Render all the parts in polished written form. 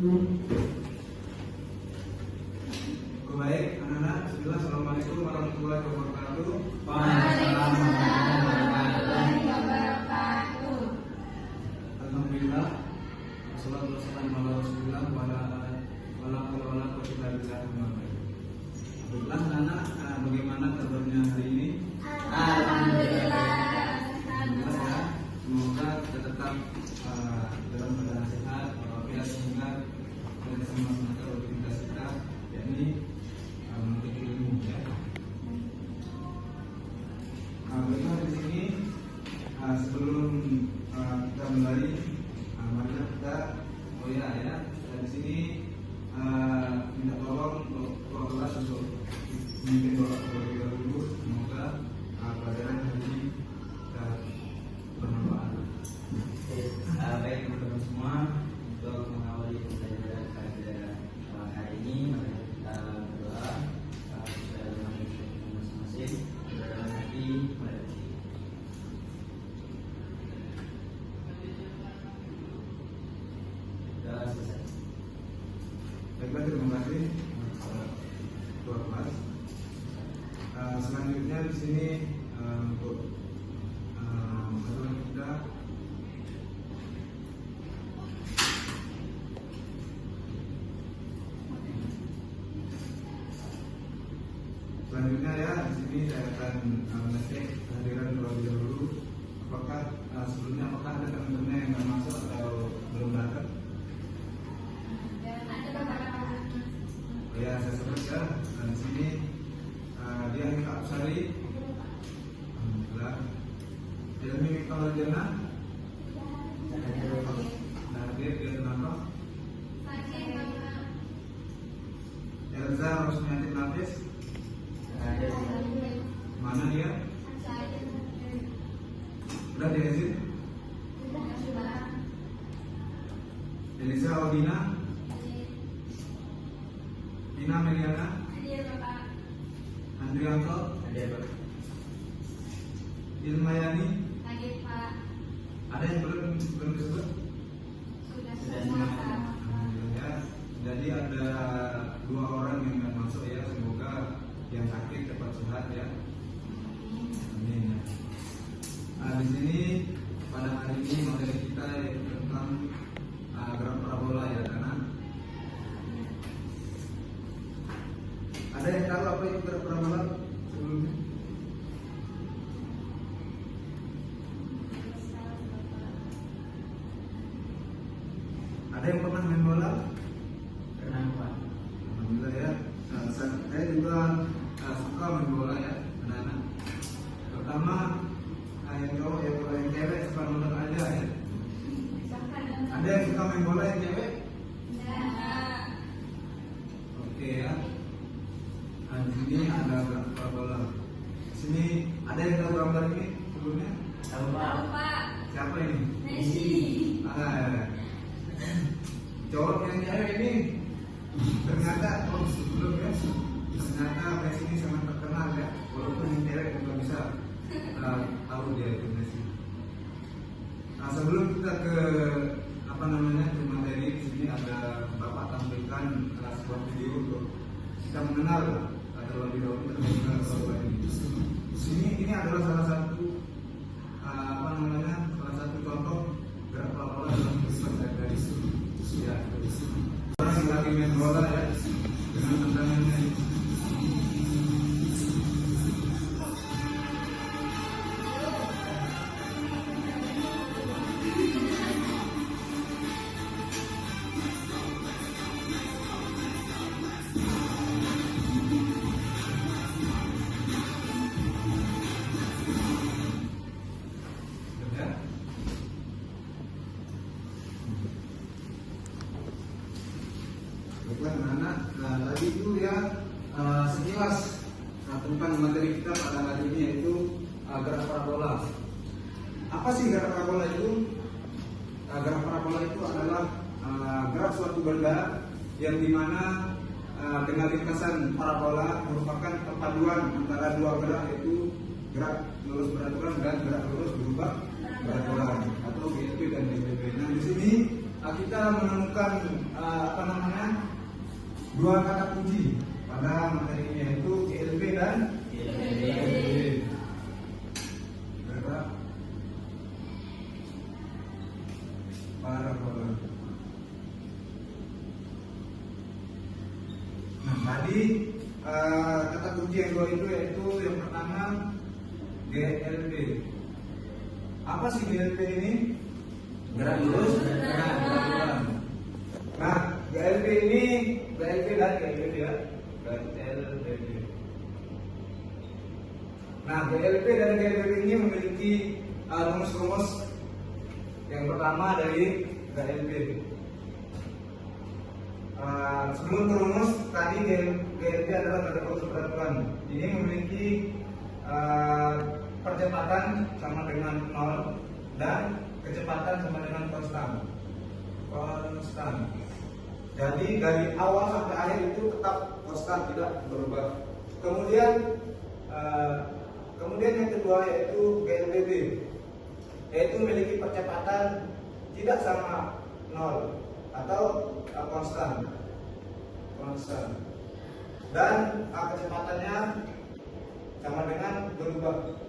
Baik, anak-anak, bismillah. Assalamualaikum warahmatullahi wabarakatuh. Waalaikumsalam warahmatullahi wabarakatuh. Alhamdulillah. Wassalatu wassalamu ala Rasulillah wa ala quwwata illa billah. Alhamdulillah, anak, bagaimana kabarnya hari ini? Alhamdulillah. Alhamdulillah ya. Semoga kita tetap dalam keadaan sehat, walafiat, sehingga kita bisa melaksanakan rutinitas kita, yakni menuntut ilmu ya. Bagaimana di sini sebelum kita mulai, mari kita di sini minta tolong untuk kelas untuk memimpin doa terlebih dahulu. Semoga pelajaran hari ini bermanfaat. Baik teman-teman semua, untuk mengawali pembelajaran pada hari ini, mari kita berdoa sesuai dengan masing-masing. Dalam hati, mari sudah selesai. Baiklah, terima kasih Tuan Mas. Selanjutnya di sini untuk kita selanjutnya ya, di sini saya akan mengecek kehadiran terlebih dahulu. Apakah sebelumnya ada teman-teman yang nggak masuk atau belum datang? Oh ya, saya sebutkan di sini dia Mika Absari, alhamdulillah. Ilmi Mika Lajana, hadir. Dia kenapa? Elza Rosmiati Nafis, mana dia? Sudah diizin? Elisa Odina, Dina Meliana, Andrianto, Ilmayani, ada yang belum disebut? Alhamdulillah. Jadi ada 2 orang yang akan masuk ya. Semoga yang sakit cepat sehat ya. Amin. Di sini pada hari ini materi kita tentang gerak parabola ya, karena ada yang tahu apa itu gerak parabola sebelumnya? Ada yang pernah main bola? Pernah, Pak. Alhamdulillah ya. Saya juga suka main bola ya, anak-anak. Pertama yang cowok ya, kalau yang cewek suka nonton aja ya. Ada yang suka main bola yang cewek? Oke ya. Di sini ada parabola. Di sini ada yang tahu gambar ini sebelumnya? Tahu, Pak. Siapa ini? Messi. Cowok yang cewek ini ternyata sebelumnya ternyata Messi ini sangat terkenal ya, walaupun yang cewek juga bisa tahu dia itu Messi. Sebelum kita ke ke materi, di sini ada Bapak tampilkan sebuah video untuk kita mengenal terlebih dahulu tentang parabola ini. Di sini ini adalah salah satu salah satu contoh gerak parabola dalam kehidupan dari ya. Orang yang lagi main bola ya, dengan tendangannya. Baiklah anak-anak, tadi itu ya sekilas tentang materi kita pada hari ini, yaitu gerak parabola. Apa sih gerak parabola itu? Gerak parabola itu adalah gerak suatu benda yang dimana dengan lintasan parabola merupakan perpaduan antara 2 gerak, yaitu gerak lurus beraturan dan gerak lurus berubah beraturan, atau GLP dan DPP. Nah, di sini kita menemukan dua kata kunci pada materi ini, yaitu GLB dan GLB. Parabola. Nah, tadi kata kunci yang dua itu yaitu yang pertama GLB. Apa sih GLB ini? Gerak lurus, gerak belakang. Nah, GLB ini GLB dan GLB ya. GLB. Nah, GLB dan GLB ini memiliki rumus-rumus. Yang pertama dari GLB. Sebelum rumus tadi GLB adalah gerakan peraturan. Ini memiliki percepatan sama dengan 0 dan kecepatan sama dengan konstan. Jadi dari awal sampai akhir itu tetap konstan, tidak berubah. Kemudian yang kedua yaitu GLBB, yaitu memiliki percepatan tidak sama 0 atau konstan. Dan kecepatannya sama dengan berubah.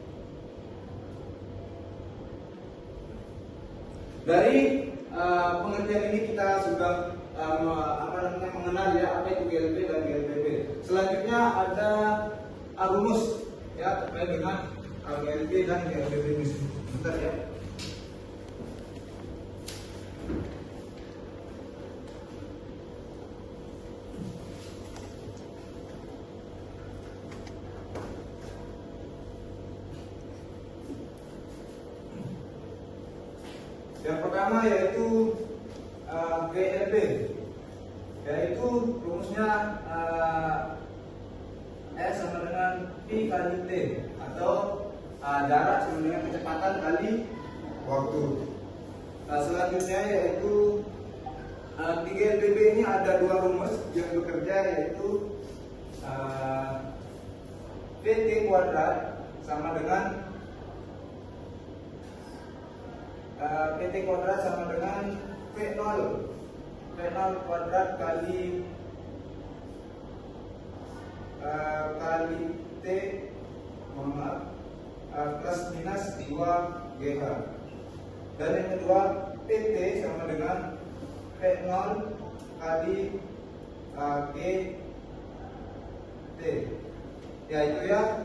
Dari pengertian ini kita sudah mengenal ya apa itu GLB dan GLBB. Selanjutnya ada rumus ya terkait dengan GLB dan GLBB ini. Bentar ya. Yang pertama yaitu GLB, yaitu rumusnya S sama dengan P kali T, atau jarak sama dengan kecepatan kali waktu. Selanjutnya yaitu di GLBB ini ada dua rumus yang bekerja, yaitu PT kuadrat sama dengan PT kuadrat sama dengan V0 kuadrat kali T plus minus 2GH. Dan yang kedua PT sama dengan V0 kali GT. Ya itu ya,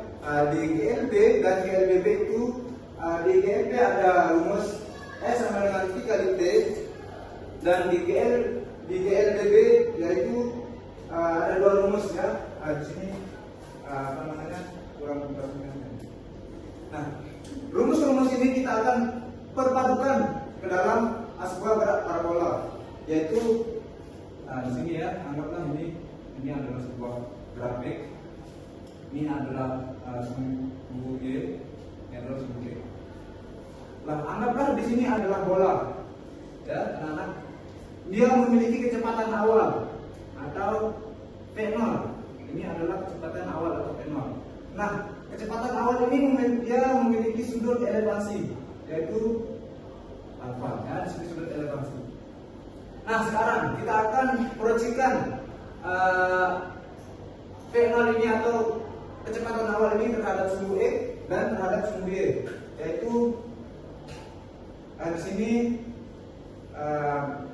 di GLB dan GLBB itu di GLB ada rumus S sama dengan P kali T, dan di GLBB yaitu ada dua rumus ya. Di sini kurang berarti. Nah, rumus-rumus ini kita akan perpadukan ke dalam sebuah gerak parabola, yaitu di sini ya, anggaplah ini adalah sebuah grafik. Ini adalah sumbu Y, ini adalah sumbu Y. Nah, anggaplah di sini adalah bola, ya, anak-anak. Dia memiliki kecepatan awal atau V0. Ini adalah kecepatan awal atau V0. Nah, kecepatan awal ini dia memiliki sudut elevasi, yaitu alfa, ya, di sini sudut elevasi. Nah, sekarang kita akan proyeksikan V0 ini atau kecepatan awal ini terhadap sumbu X dan terhadap sumbu Y, yaitu di sini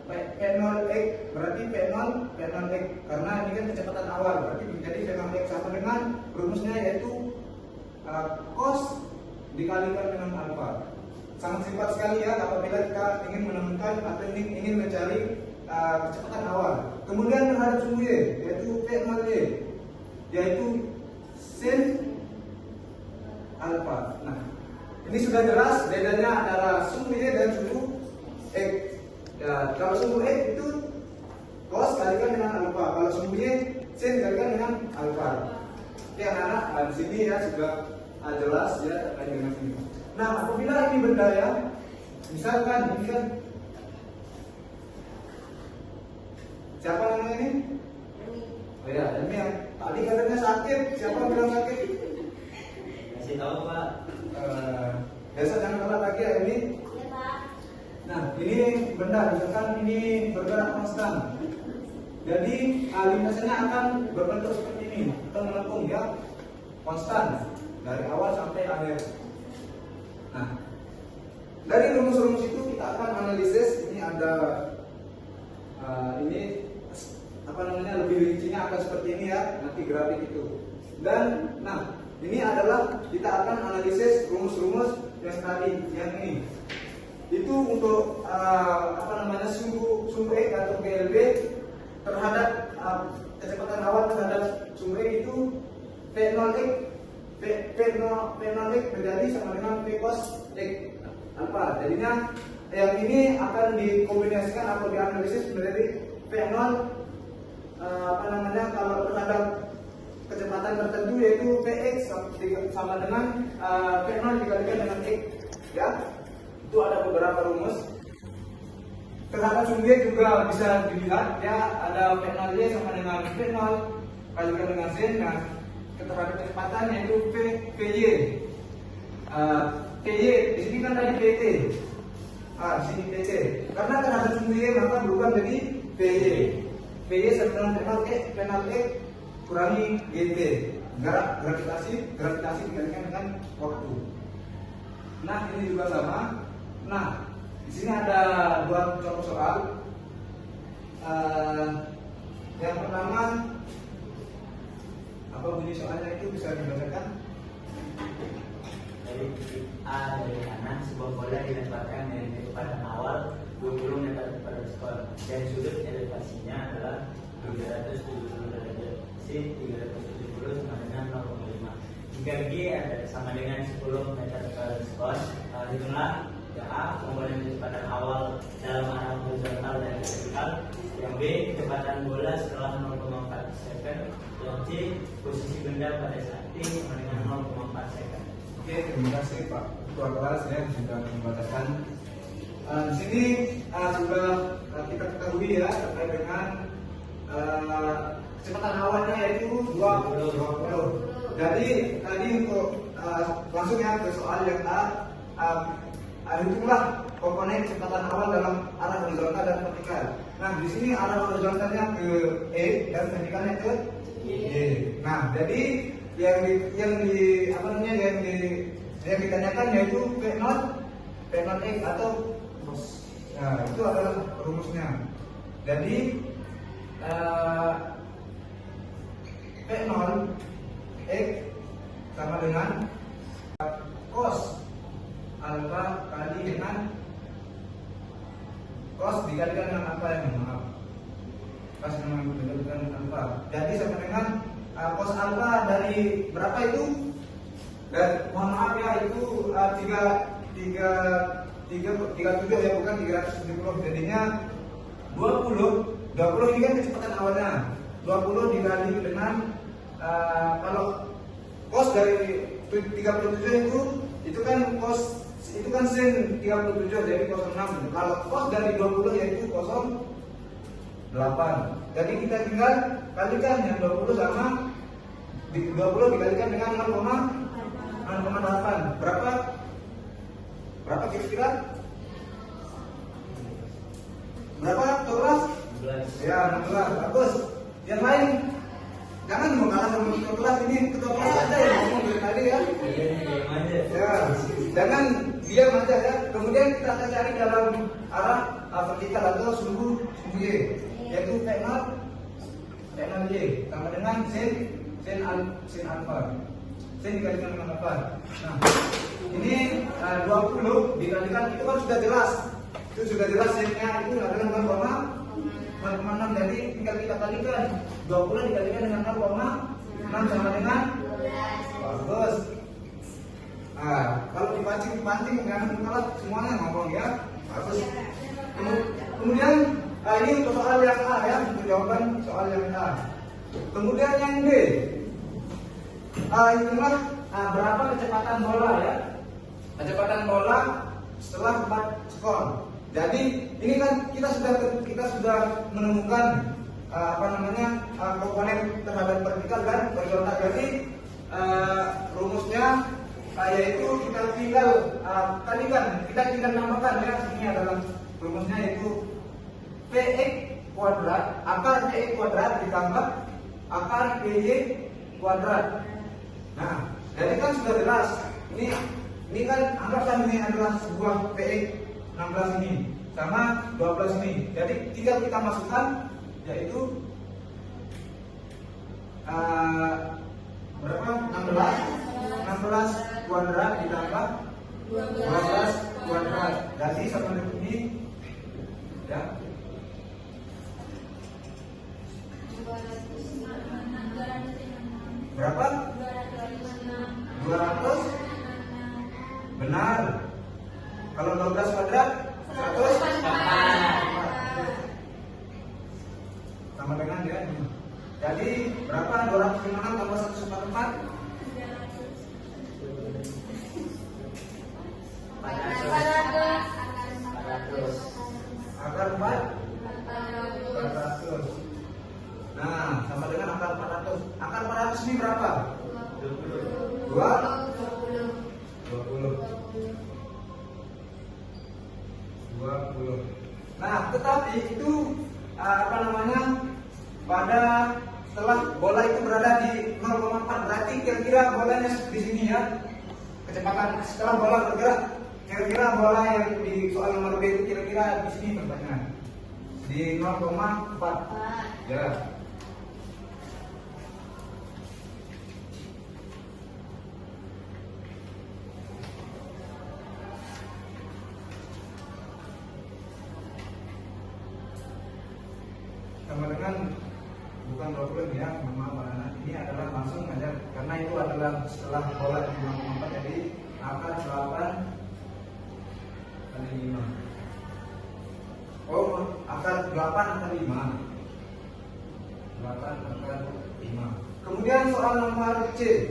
P0x berarti P0x karena ini kan kecepatan awal, berarti menjadi P0x sama dengan rumusnya yaitu cos dikalikan dengan alfa. Sangat simpel sekali ya apabila kita ingin menemukan atau ingin mencari kecepatan awal. Kemudian terhadap sumbu Y yaitu P0y yaitu sin alfa. Nah, ini sudah jelas bedanya antara sumbu Y dan sumbu X. Ya, kalau sumbu X itu cos kalikan dengan alfa, kalau sumbu Y sin kalikan dengan alfa. Oke anak-anak, di sini ya sudah jelas ya terkait dengan ini. Nah, apabila ini benda ya, misalkan ini kan siapa namanya ini? Oh ya, ini yang tadi katanya sakit. Siapa yang bilang sakit? Kasih tahu Pak. Biasa jangan kalah lagi ya ini. Iya Pak. Nah, ini benda, misalkan ini bergerak konstan. Jadi lintasannya akan berbentuk seperti ini, akan melengkung ya, konstan dari awal sampai akhir. Nah, dari rumus-rumus itu kita akan analisis. Ini ada ini apa namanya, lebih rincinya akan seperti ini ya, nanti grafik itu. Dan nah, ini adalah kita akan analisis rumus-rumus yang tadi, yang ini. Itu untuk apa namanya, sumbu X atau PLB terhadap kecepatan awal terhadap sumbu X itu V0X V0X menjadi sama dengan V cos X alpha. Jadinya yang ini akan dikombinasikan atau dianalisis menjadi V0 apa namanya, kalau terhadap kecepatan tertentu yaitu Vx sama dengan V0 dikalikan dengan X ya. Itu ada beberapa rumus. Terhadap sumbu Y juga bisa dilihat ya, ada V0Y sama dengan V0 kalikan dengan Z. Nah, terhadap kecepatan yaitu Vy. Vy di sini kan tadi Vt. Di sini Vt. Karena terhadap sumbu Y maka berubah menjadi Vy. Vy sama dengan V0X kurangi Gt. Gravitasi dikalikan dengan waktu. Nah, ini juga sama. Nah, di sini ada dua contoh soal. Yang pertama, apa bunyi soalnya itu bisa dibacakan? Dari titik A dari kanan, sebuah bola dilemparkan dari kecepatan awal 20 meter per skor dan sudut elevasinya adalah 370 derajat. C 370 sama dengan 0,5. Jika G sama dengan 10 meter per skor, hitunglah yang A komponen kecepatan awal dalam arah horizontal dan vertikal, yang B kecepatan bola setelah 0,4 second, yang C posisi benda pada saat T sama dengan 0,4 second. Oke, terima kasih Pak Ketua Kelas ya sudah membacakan. Di sini sudah kita ketahui ya terkait dengan kecepatan awalnya yaitu 20. Jadi tadi untuk langsung ya ke soal yang hitunglah komponen kecepatan awal dalam arah horizontal dan vertikal. Nah, di sini arah horizontalnya ke E dan vertikalnya ke Y. Nah, jadi yang ditanyakan yaitu V0X atau itu adalah rumusnya. Jadi V0X sama dengan cos alpha kali dengan cos dikalikan dengan apa yang maaf pas dikalikan dengan alpha. Jadi sama dengan cos alpha dari berapa itu? Dan mohon maaf ya, itu 37 ya, bukan 370. Jadinya 20 ini kan kecepatan awalnya. 20 dikali dengan kalau cos dari 37 itu kan cos itu kan sin 37 jadi 06. Kalau cos dari 20 yaitu 08. Jadi kita tinggal kalikan yang 20 sama 20 dikalikan dengan 0,8. Berapa kira-kira? Berapa? 12? Ya, 16. Bagus. Yang lain jangan mengalah sama ketua kelas ini. Ketua kelas aja yang ngomong dari tadi ya. Ya, jangan diam aja ya. Kemudian kita akan cari dalam arah vertikal atau sumbu Y, yaitu V0Y sama dengan sin alpha. Sin dikalikan dengan apa? Nah, ini 20 dikalikan itu kan sudah jelas. Itu sudah jelas sinnya itu adalah 0,6. Jadi tinggal kita kalikan 20 dikalikan dengan 0,6 sama dengan 12. Bagus. Nah, kalau dipancing jangan kalah semuanya ngomong ya. Bagus. Kemudian ini untuk soal yang A ya, untuk jawaban soal yang A. Kemudian yang B. Itulah berapa kecepatan bola ya? Kecepatan bola setelah 4 skor. Jadi ini kan kita sudah menemukan komponen terhadap vertikal dan horizontal. Jadi rumusnya yaitu kita tinggal kalikan, kita tinggal nambahkan ya. Ini adalah rumusnya yaitu PX kuadrat, akar PX kuadrat ditambah akar PY kuadrat. Nah, jadi kan sudah jelas. Ini kan anggaplah ini adalah sebuah PX 16 ini sama 12 ini. Jadi tinggal kita masukkan yaitu berapa? 16 kuadrat ditambah 12 kuadrat. Jadi sama dengan ini ya. Berapa? 200. Benar. Kalau 12 kuadrat 100 sama dengan ya. Jadi berapa? 256 tambah 144? 400. Akar 400. Nah, sama dengan akar 400. Akar 400 ini berapa? 20. Nah, tetapi itu apa namanya? Pada setelah bola itu berada di 0,4, berarti kira-kira bolanya di sini ya. Kecepatan setelah bola bergerak, kira-kira bola yang di soal nomor B itu kira-kira di sini tempatnya. Di 0,4. Ya. Sama dengan bukan 20 ya, maaf anak. Ini adalah langsung aja karena itu adalah setelah bola di 0,4, jadi akar 8 kali 5. Oh, akar 8 kali 5. 8 akar 5. Kemudian soal nomor C.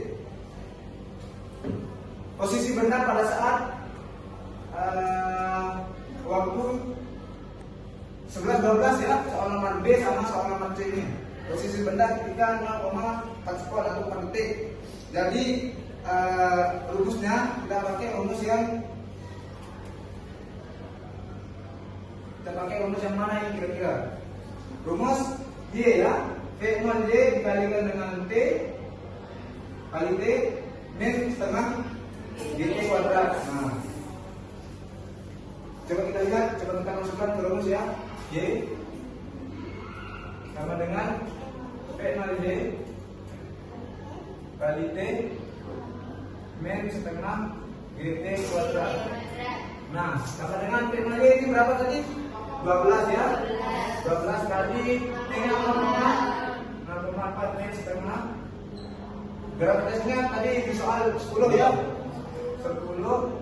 Posisi benda pada saat waktu 11-12 ya, soal nomor B sama soal nomor C ini. Posisi benda ketika 0,4 sekon atau 4 detik. Jadi rumusnya kita pakai rumus yang mana yang kira-kira? Rumus Y ya, V0Y dikalikan dengan T kali T min setengah GT kuadrat. Nah, coba kita lihat, coba kita masukkan ke rumus ya. Y sama dengan V0Y kali T min setengah GT kuadrat. Nah, sama dengan V0Y ini berapa tadi? 12 ya. 12 kali T nya 0,4 min setengah. Gravitasinya tadi di soal 10 ya. 10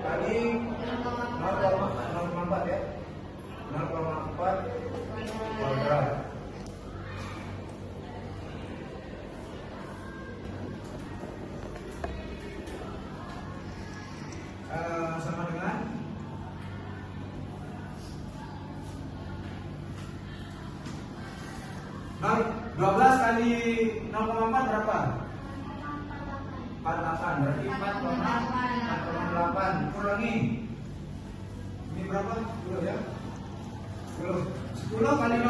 kali 0,4 ya. 0,4 kuadrat. Sama dengan 12 kali 0,4 berapa? 48, berarti 4,8 kurangi. Ini berapa? 10 ya? 10 kali 0,0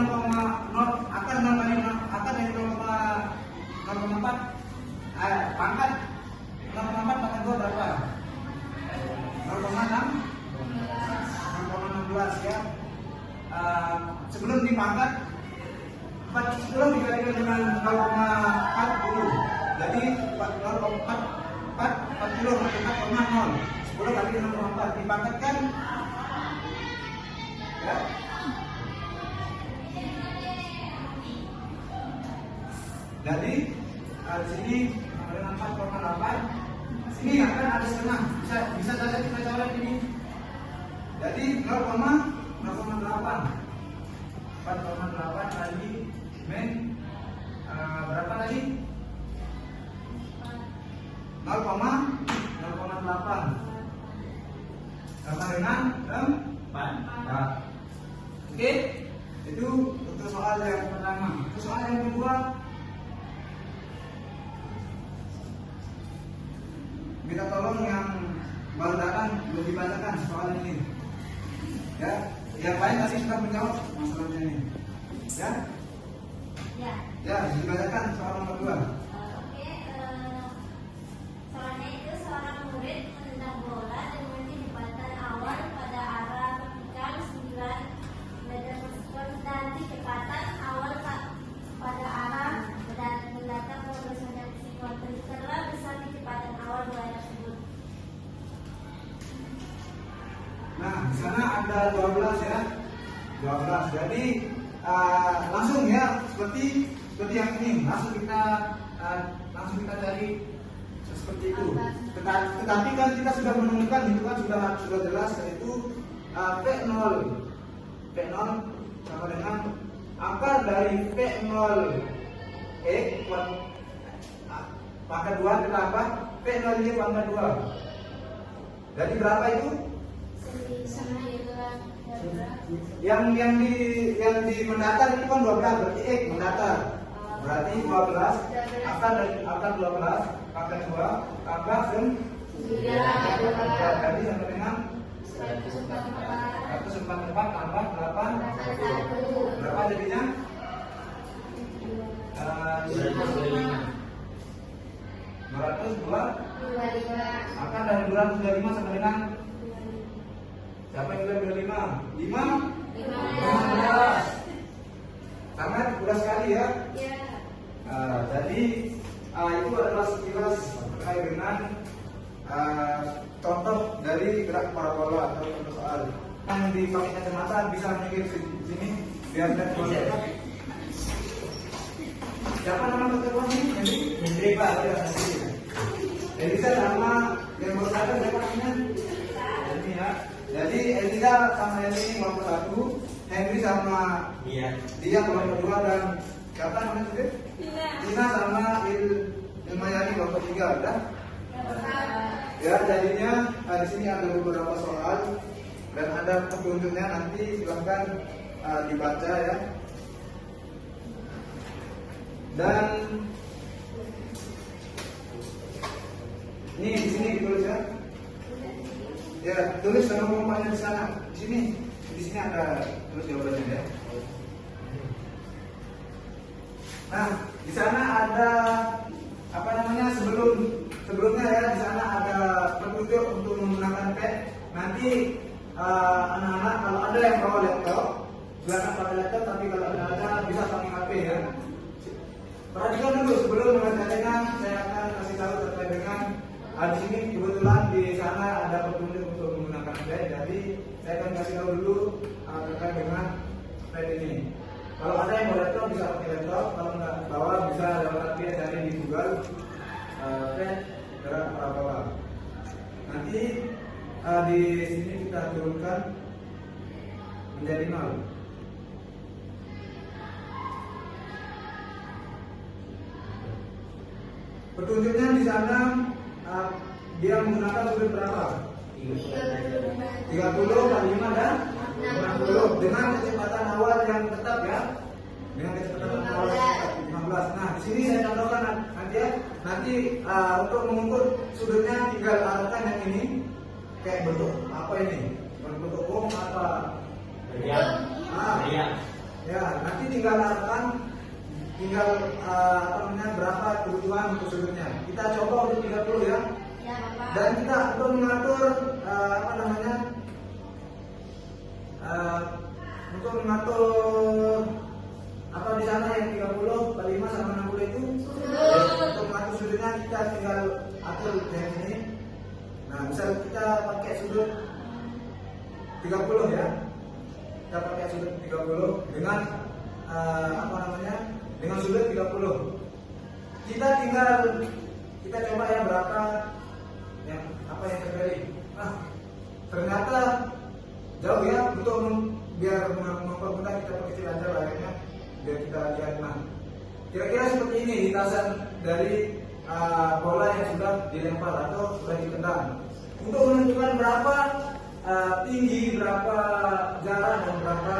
akar 0 kali 0 akar dari 0,4 pangkat 0,4 pangkat 2 berapa? 0,16 ya. Sebelum dipangkat 10 dikalikan dengan 0,40. Jadi 40 kali 4,0. 10 kali 0,4 dipangkatkan ya. Jadi di sini dengan 4,8 sini akan ada setengah, bisa saja kita coret ini. Jadi 0,8 kali min berapa tadi? 0,8 sama dengan 4. Oke, itu untuk soal yang pertama. Untuk soal yang kedua, minta tolong yang baru datang belum dibacakan soal ini. Ya, yang lain tadi sudah menjawab masalahnya ini. Ya, Ya. ya, dibacakan soal nomor 2. Oke, soalnya itu seorang murid menendang bola dengan kecepatan awal pada arah vertikal 9 meter per sekon dan kecepatan awal pada arah mendatang 12 meter per sekon. Tentukanlah besar kecepatan awal bola tersebut. Nah, di sana ada 12 ya. 12. Jadi langsung ya seperti yang ini. Langsung kita cari seperti itu. Tetapi kan kita sudah menemukan itu kan sudah jelas yaitu P0 sama dengan akar dari P0 pangkat 2 ditambah P0 Y pangkat 2. Jadi berapa itu? Sama itu Yang di mendatar itu kan 12 berarti X mendatar. Berarti 12 akar 12 pangkat 2 tambah 9 berarti sama dengan 144 tambah 8 berapa jadinya? 202 akar dari 225 sama dengan siapa yang bilang 25? 15 sangat mudah sekali ya. Jadi itu adalah sekilas terkait dengan contoh dari gerak parabola atau contoh soal yang dipakai kacamata bisa mikir sini biar tidak terlalu. Siapa nama ketua ini? Hendri Pak. Elisa sama yang baru datang siapa namanya? Ini ya. Jadi Elisa sama ini kelompok 1, Henry sama dia kelompok 2 dan siapa namanya tadi? Tina sama Ilmayani kelompok 3 udah? Ya jadinya di sini ada beberapa soal dan ada petunjuknya nanti silahkan dibaca ya. Dan ini di sini ditulis ya. Ya, tulis sama kelompoknya di sana. Di sini ada tulis jawabannya ya. Nah, di sana ada apa namanya sebelumnya ya di sana ada petunjuk untuk menggunakan pad. Nanti anak-anak kalau ada yang bawa laptop, silakan pakai laptop. Tapi kalau tidak ada bisa pakai HP ya. Perhatikan dulu sebelum membacakannya, saya akan kasih tahu terkait dengan di sini kebetulan di sana ada petunjuk untuk menggunakan pad. Jadi saya akan kasih tahu dulu terkait dengan pad ini. Kalau ada yang bawa laptop bisa pakai laptop, kalau nggak bawa bisa lewat HP cari di Google pad gerak parabola. Nanti di sini kita turunkan menjadi 0. Petunjuknya di sana dia menggunakan sudut berapa? 30 kali 5 dan 60 dengan kecepatan awal yang tetap ya. Dengan kecepatan awal yang tetap 15. Nah, di sini saya contohkan nanti ya. Nanti untuk mengukur sudutnya tinggal arahkan yang ini kayak bentuk apa ini? Bentuk bom apa? Ya, nanti tinggal arahkan apa namanya berapa kebutuhan untuk sudutnya. Kita coba untuk 30 ya. Ya, Bapak. Dan kita untuk mengatur apa namanya untuk mengatur apa di sana yang 30 kali 5 sama 60 itu untuk mengatur sudutnya kita tinggal atur yang ini. Nah, misal kita pakai sudut 30 ya. Kita pakai sudut 30 dengan apa namanya? Dengan sudut 30. Kita coba ya berapa yang apa yang terjadi. Nah, ternyata jauh ya untuk biar mempermudah kita perkecil aja layarnya biar kita lihat. Nah, kira-kira seperti ini lintasan dari bola yang sudah dilempar atau sudah ditendang. Untuk menentukan berapa tinggi, berapa jarak dan berapa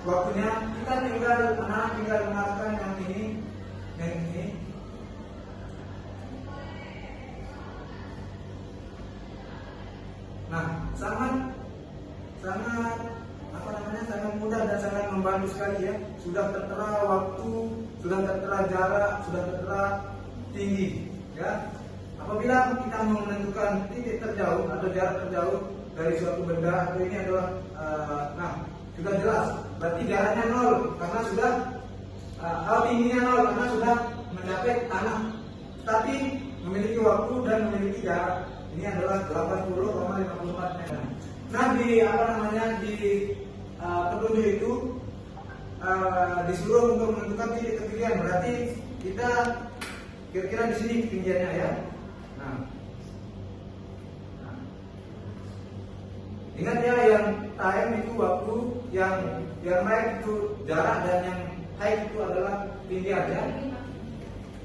waktunya, kita tinggal mengarahkan yang ini. Nah, sangat apa namanya, sangat mudah dan sangat membantu sekali ya. Sudah tertera waktu, sudah tertera jarak, sudah tertera tinggi ya. Apabila kita mau menentukan titik terjauh atau jarak terjauh dari suatu benda atau ini adalah nah sudah jelas, berarti jaraknya 0 karena sudah tingginya 0 karena sudah mencapai tanah, tapi memiliki waktu dan memiliki jarak. Ini adalah 80,54 meter. Nah di apa namanya, di petunjuk itu disuruh untuk menentukan titik ketinggian, berarti kita kira-kira di sini ketinggiannya ya. Nah, ingat ya, yang time itu waktu, yang naik itu jarak, dan yang high itu adalah ketinggian ya.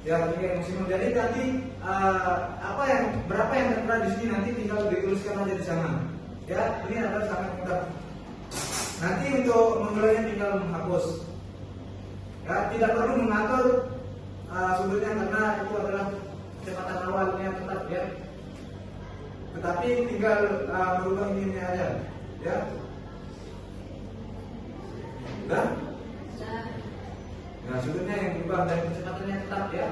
Ya, ketinggian maksimum. Jadi nanti berapa yang tertera di sini nanti tinggal dituliskan aja di sana. Ya, ini adalah sangat mudah. Nanti untuk memulainya tinggal menghapus. Ya, tidak perlu mengatur sudutnya karena itu adalah kecepatan awalnya tetap ya. Tetapi tinggal merubah ini aja, ya. Udah? Nah, sudutnya yang berubah dan kecepatannya tetap ya.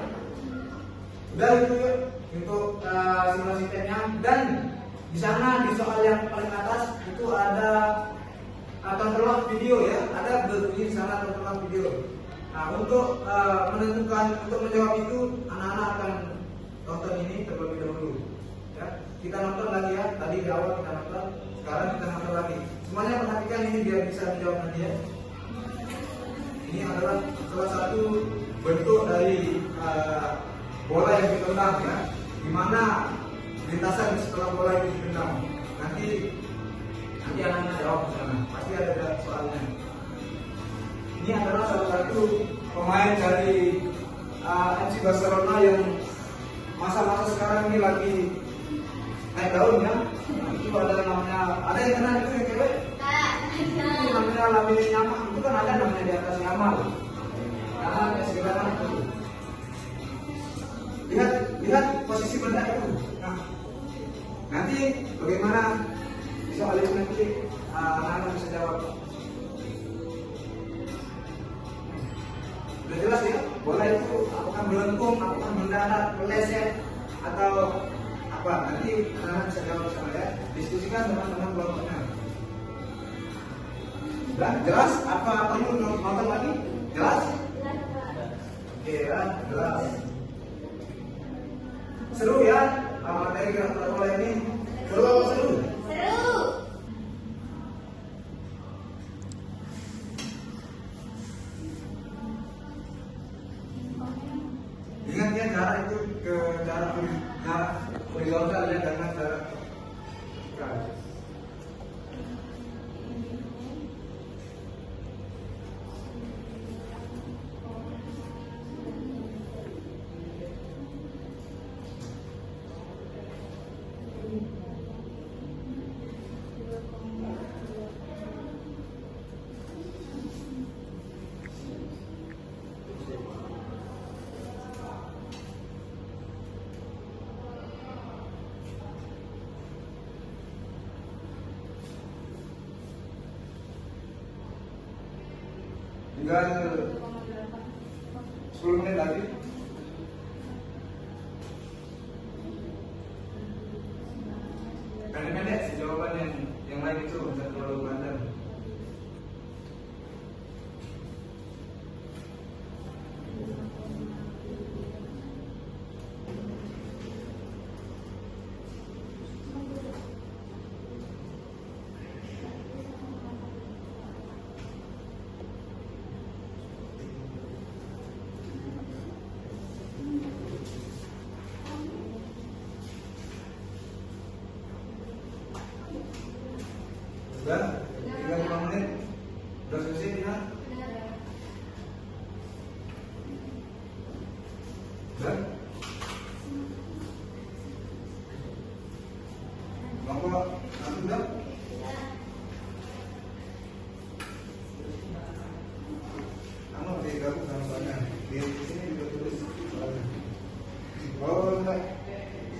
Udah itu ya untuk simulasi teknya. Dan di sana di soal yang paling atas itu ada control video ya, ada berbunyi di sana control video. Nah, untuk untuk menjawab itu anak-anak akan tonton ini terlebih dahulu. Ya, kita nonton lagi ya. Tadi di awal kita nonton, sekarang kita nonton lagi. Semuanya perhatikan ini biar bisa menjawab nanti ya. Ini adalah salah satu bentuk dari bola yang ditendang ya. Dimana lintasan setelah bola itu ditendang. Nanti anak-anak jawab di sana. Pasti ada soalnya. Ini adalah salah satu pemain dari FC Barcelona yang masa-masa sekarang ini lagi naik daun ya. Itu ada yang kenal itu ya cewek? Itu namanya Lamine Yamal. Itu kan ada namanya di atas Yamal. Yamal ya segala itu. Lihat posisi benda itu. Nah, nanti bagaimana soal itu nanti anak-anak bisa jawab. Sudah jelas ya, bola itu apakah melengkung, apakah mendarat, meleset, atau apa? Nanti anak-anak bisa jawab sama ya. Diskusikan teman-teman kelompoknya. Sudah jelas? Apa perlu nonton lagi? Jelas? Oke ya, jelas. Seru ya, materi gerak bola ini. Seru apa seru? Seru. Ingat ya, jarak itu ke jarak horizontal ya, jangan jarak vertikal. Tinggal 10 menit lagi. Pendek-pendek sih jawaban yang lain itu bisa terlalu panjang. Sudah? Tinggal 5 menit. Sudah selesai Tina? Sudah? Kelompok satu sudah? Kamu digabung sama soalnya. Di sini juga tulis soalnya. Oh enggak.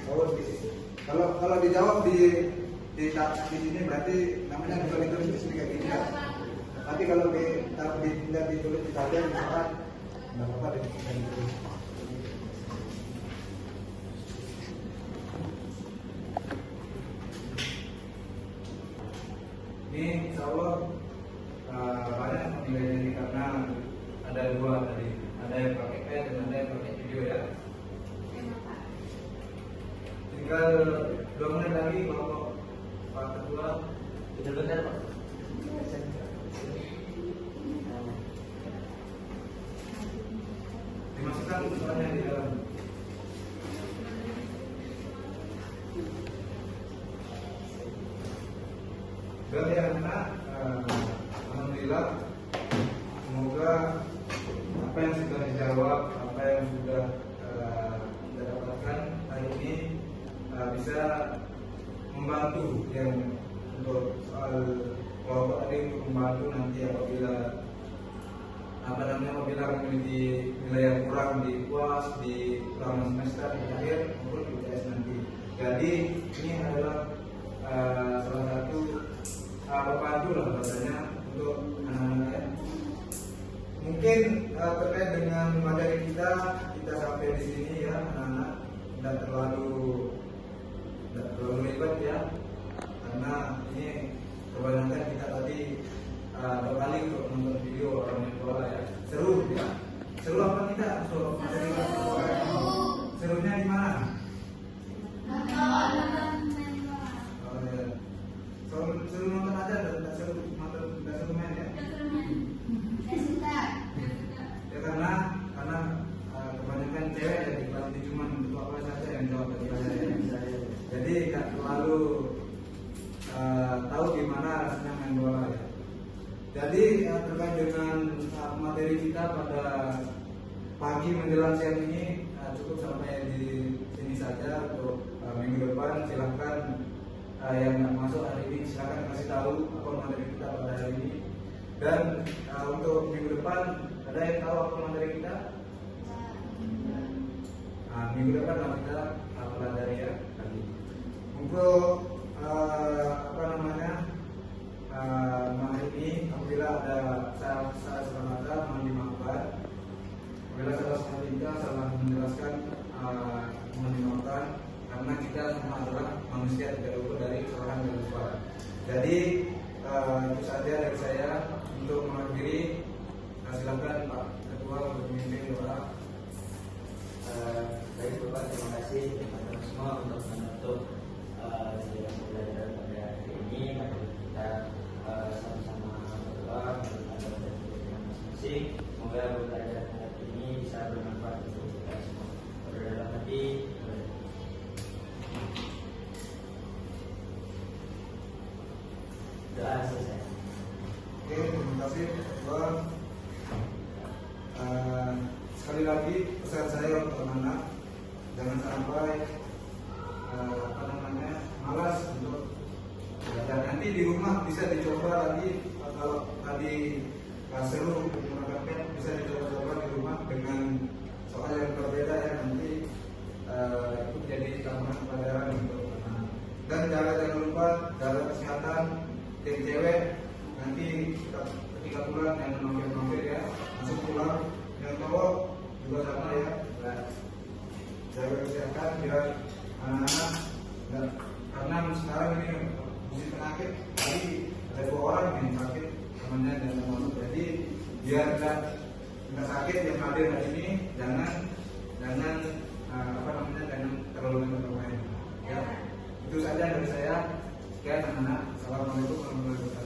Oh, kalau dijawab di di sini berarti namanya juga ditulis di sini kayak gini ya. Tapi kalau tidak ditulis di saja misalkan nggak apa-apa ditulis. Ini insya Allah banyak nilainya ini karena ada dua tadi, ada yang pakai pen dan ada yang pakai video ya. Tinggal 2 menit lagi Bapak Pak Ketua. Betul-betul Pak. Dimasukkan soalnya di dalam. Dan ya anak, alhamdulillah, semoga apa yang sudah dijawab, apa yang sudah kita dapatkan hari ini bisa membantu yang untuk soal kelompok tadi, untuk membantu nanti apabila memiliki nilai yang kurang di UAS, di ulangan semester di akhir maupun di UTS nanti. Jadi ini adalah salah satu membantu lah bahasanya untuk anak-anak ya. Mungkin terkait dengan materi kita sampai di sini ya anak-anak, tidak terlalu ribet ya, karena ini kebanyakan kita tadi berbalik untuk menonton video orang main bola ya. Seru ya, seru apa tidak? Materi serunya di mana? Seru nonton aja, tidak seru main ya. Ya karena kebanyakan cewek ya di kelas itu cuma untuk apa saja yang jawab dari saya. Jadi tidak terlalu tahu gimana rasanya main bola ya. Jadi terkait dengan materi kita pada pagi menjelang siang ini cukup sampai di sini saja. Untuk minggu depan silakan yang masuk hari ini silakan kasih tahu apa materi kita pada hari ini. Dan untuk minggu depan ada yang tahu apa materi kita? Minggu depan kita pelajari ya tadi. Untuk hari ini apabila ada salah kata mohon dimaafkan. Apabila salah menjelaskan mohon dimaafkan, karena kita semua adalah manusia, tidak luput dari kesalahan dan lupa. Jadi itu saja dari saya untuk mengakhiri. Silakan Pak Ketua untuk memimpin doa. Baik Bapak, terima kasih teman-teman semua untuk menutup sidang pembelajaran pada hari ini. Mari kita sama-sama berdoa menurut dan kepentingan masing-masing. Semoga pembelajaran hari ini bisa bermanfaat untuk kita semua. Berdoa dalam hati. Doa selesai. Oke, terima kasih Pak Ketua. Sekali lagi pesan saya untuk anak, jangan sampai malas untuk belajar. Nanti di rumah bisa dicoba lagi, kalau tadi seru menggunakan bisa dicoba-coba di rumah dengan soal yang berbeda ya, nanti itu jadi tambahan pelajaran untuk anak. Dan jangan lupa jaga kesehatan. Tim cewek nanti ketika pulang yang mampir ya, masuk pulang. Yang cowok juga sama ya, jaga kesehatan biar anak-anak karena sekarang ini musim penyakit, tadi ada 2 orang yang sakit namanya dan teman-teman. Jadi biar tidak sakit yang hadir hari ini, jangan terlalu bermain ya. Itu saja dari saya. Sekian anak-anak. Assalamualaikum warahmatullahi wabarakatuh.